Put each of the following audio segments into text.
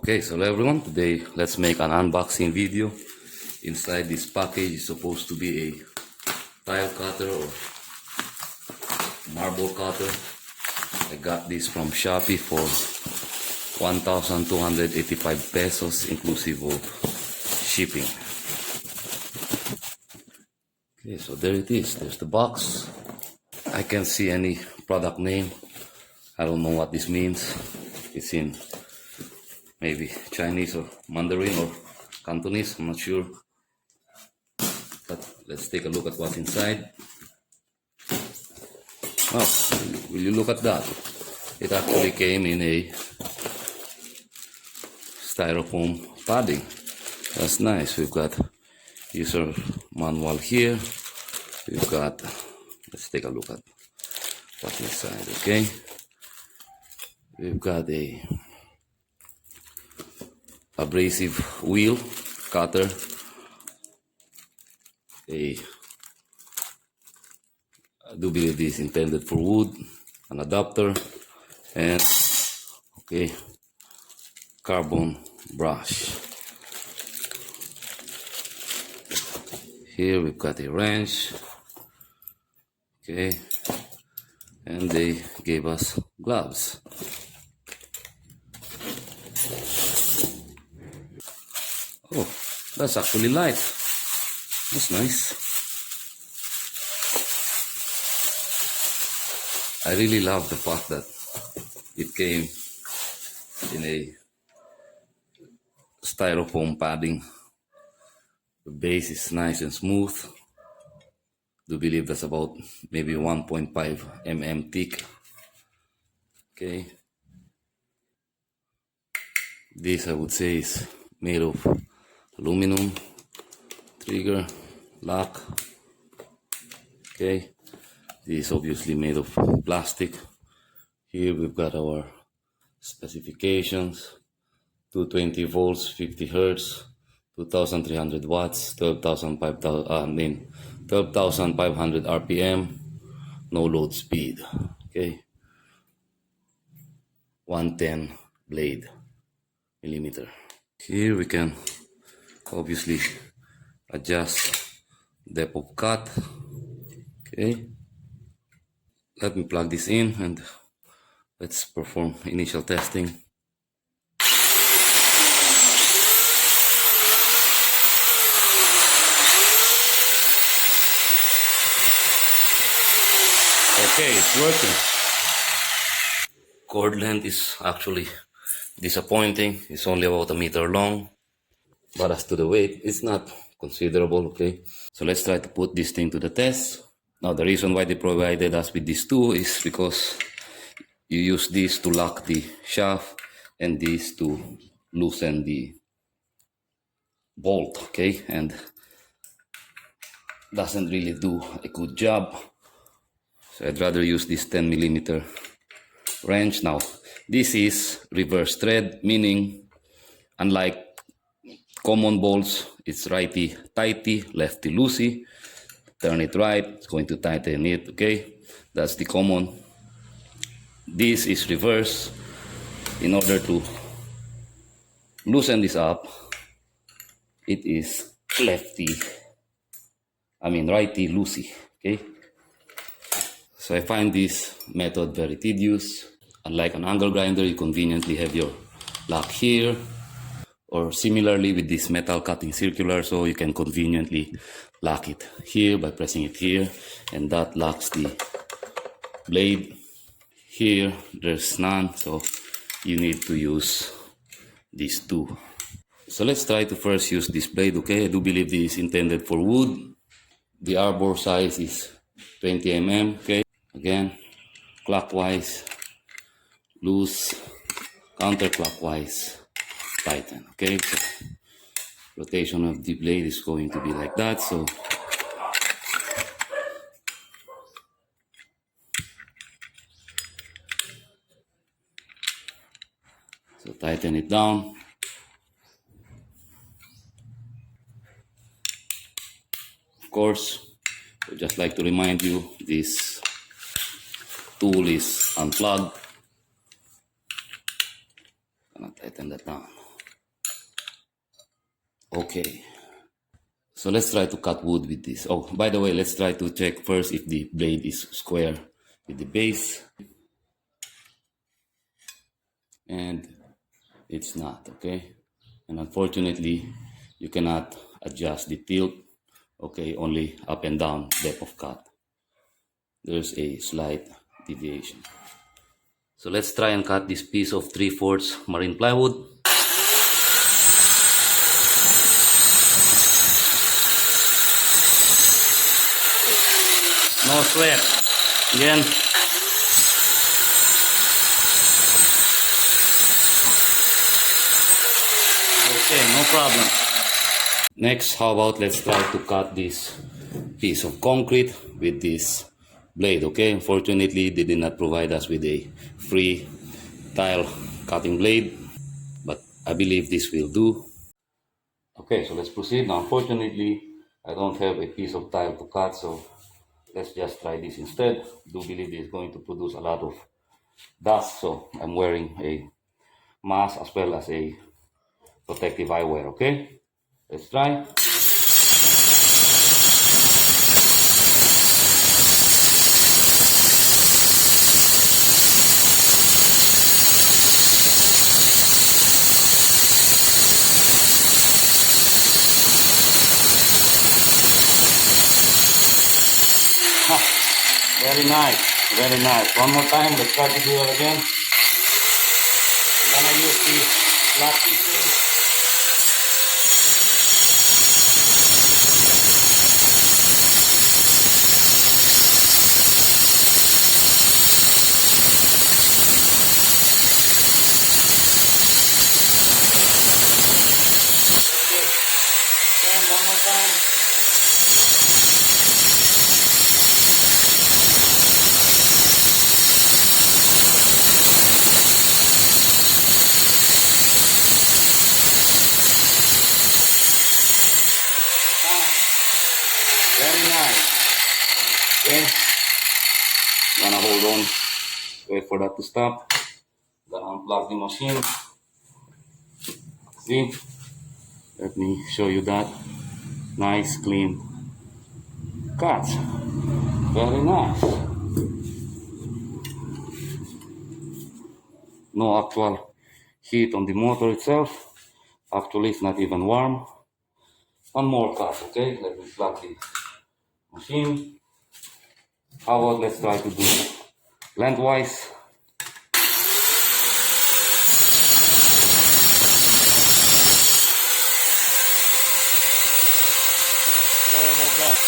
Okay, so hello everyone, today let's make an unboxing video. Inside this package is supposed to be a tile cutter or marble cutter. I got this from Shopee for 1,285 pesos inclusive of shipping. Okay, so there it is, there's the box. I can't see any product name. I don't know what this means. It's in maybe Chinese or Mandarin or Cantonese, I'm not sure. But let's take a look at what's inside. Oh, will you look at that? It actually came in a styrofoam padding. That's nice. We've got user manual here. We've got, let's take a look at what's inside, okay? We've got a abrasive wheel cutter, I do believe this is intended for wood, an adapter, and okay, carbon brush. Here we've got a wrench, okay, and they gave us gloves. Oh, that's actually light. That's nice. I really love the fact that it came in a styrofoam padding. The base is nice and smooth. Do believe that's about maybe 1.5 mm thick. Okay. This I would say is made of aluminum, trigger, lock. Okay, this is obviously made of plastic. Here we've got our specifications: 220 volts, 50 hertz, 2,300 watts, 12,500 RPM, no load speed. Okay, 110 blade millimeter. Here we can obviously adjust depth of cut. Okay, let me plug this in and let's perform initial testing. Okay, it's working. Cord length is actually disappointing. It's only about 1 meter long. But as to the weight, it's not considerable, okay? So let's try to put this thing to the test. Now, the reason why they provided us with these two is because you use this to lock the shaft and this to loosen the bolt, okay? And doesn't really do a good job. So I'd rather use this 10 millimeter wrench. Now, this is reverse thread, meaning unlike common bolts, it's righty tighty, lefty loosey. Turn it right, it's going to tighten it, okay? That's the common. This is reverse. In order to loosen this up, it is righty loosey, okay? So I find this method very tedious. Unlike an angle grinder, you conveniently have your lock here, or similarly with this metal cutting circular, so you can conveniently lock it here by pressing it here, and that locks the blade. Here there's none, so you need to use these two. So let's try to first use this blade, okay? I do believe this is intended for wood. The arbor size is 20 mm, okay? Again, clockwise, loose, counterclockwise, tighten, okay? So rotation of the blade is going to be like that. So tighten it down. Of course, I would just like to remind you, this tool is unplugged. Gonna tighten that down. Okay, so let's try to cut wood with this. Oh, by the way, let's try to check first if the blade is square with the base. And it's not, okay? And unfortunately, you cannot adjust the tilt, okay? Only up and down depth of cut. There's a slight deviation. So let's try and cut this piece of 3/4 marine plywood. No sweat. Again. Okay, no problem. Next, how about let's try to cut this piece of concrete with this blade, okay? Unfortunately, they did not provide us with a free tile cutting blade, but I believe this will do. Okay, so let's proceed. Now, unfortunately, I don't have a piece of tile to cut, so let's just try this instead. I do believe it's going to produce a lot of dust, so I'm wearing a mask as well as a protective eyewear, okay? Let's try. Very nice, very nice. One more time, let's try to do it again. Gonna use the plastic thing. Okay, again, one more time. Very nice. Okay. Gonna hold on. Wait for that to stop. Gonna unplug the machine. See? Let me show you that. Nice, clean cut. Very nice. No actual heat on the motor itself. Actually, it's not even warm. One more cut, okay? Let me plug the machine. How about let's try to do lengthwise. Sorry about that.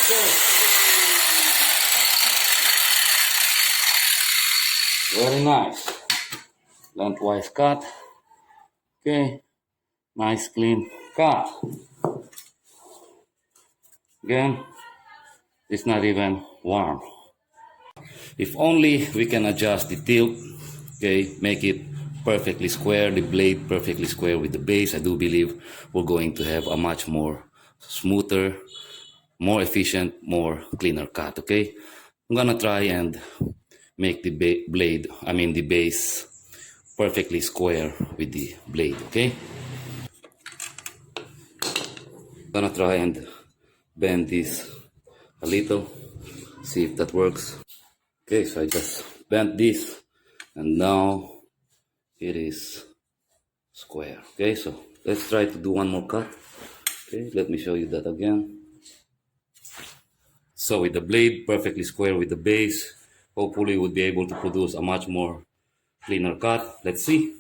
Okay. Very nice. Lengthwise cut. Okay. Nice clean cut. Again, it's not even warm. If only we can adjust the tilt, okay, make it perfectly square, the blade perfectly square with the base, I do believe we're going to have a much more smoother, more efficient, more cleaner cut, okay? I'm gonna try and make the the base perfectly square with the blade, okay? Gonna try and bend this a little, see if that works. Okay, so I just bent this and now it is square. Okay, so let's try to do one more cut. Okay, let me show you that again. So with the blade perfectly square with the base, hopefully we'll be able to produce a much more cleaner cut. Let's see.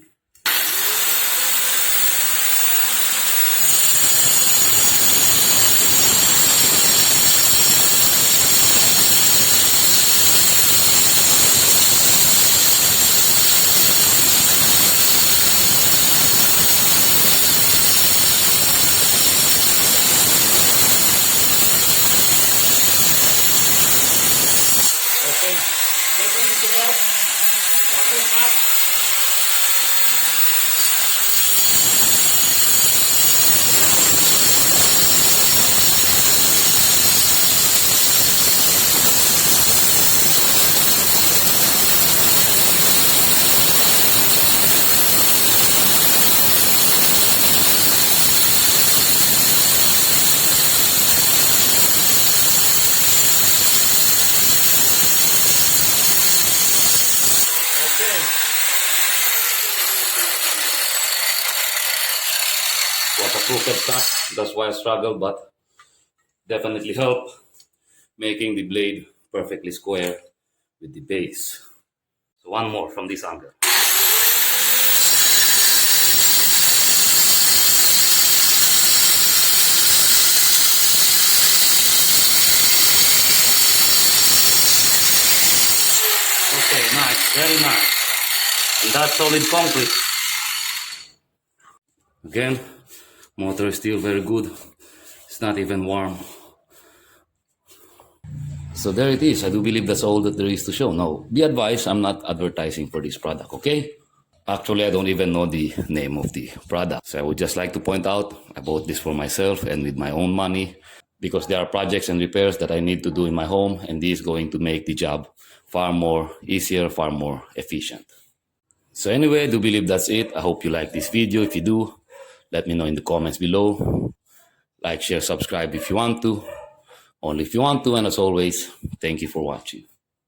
was a crooked cut. That's why I struggled, but definitely helped making the blade perfectly square with the base. So one more from this angle. Okay, nice, very nice. And that's solid concrete. Again, motor is still very good. It's not even warm. So there it is. I do believe that's all that there is to show. Now, be advised, I'm not advertising for this product, okay? Actually, I don't even know the name of the product. So I would just like to point out, I bought this for myself and with my own money because there are projects and repairs that I need to do in my home, and this is going to make the job far more easier, far more efficient. So anyway, I do believe that's it. I hope you like this video. If you do, let me know in the comments below. Like, share, subscribe if you want to. Only if you want to. And as always, thank you for watching.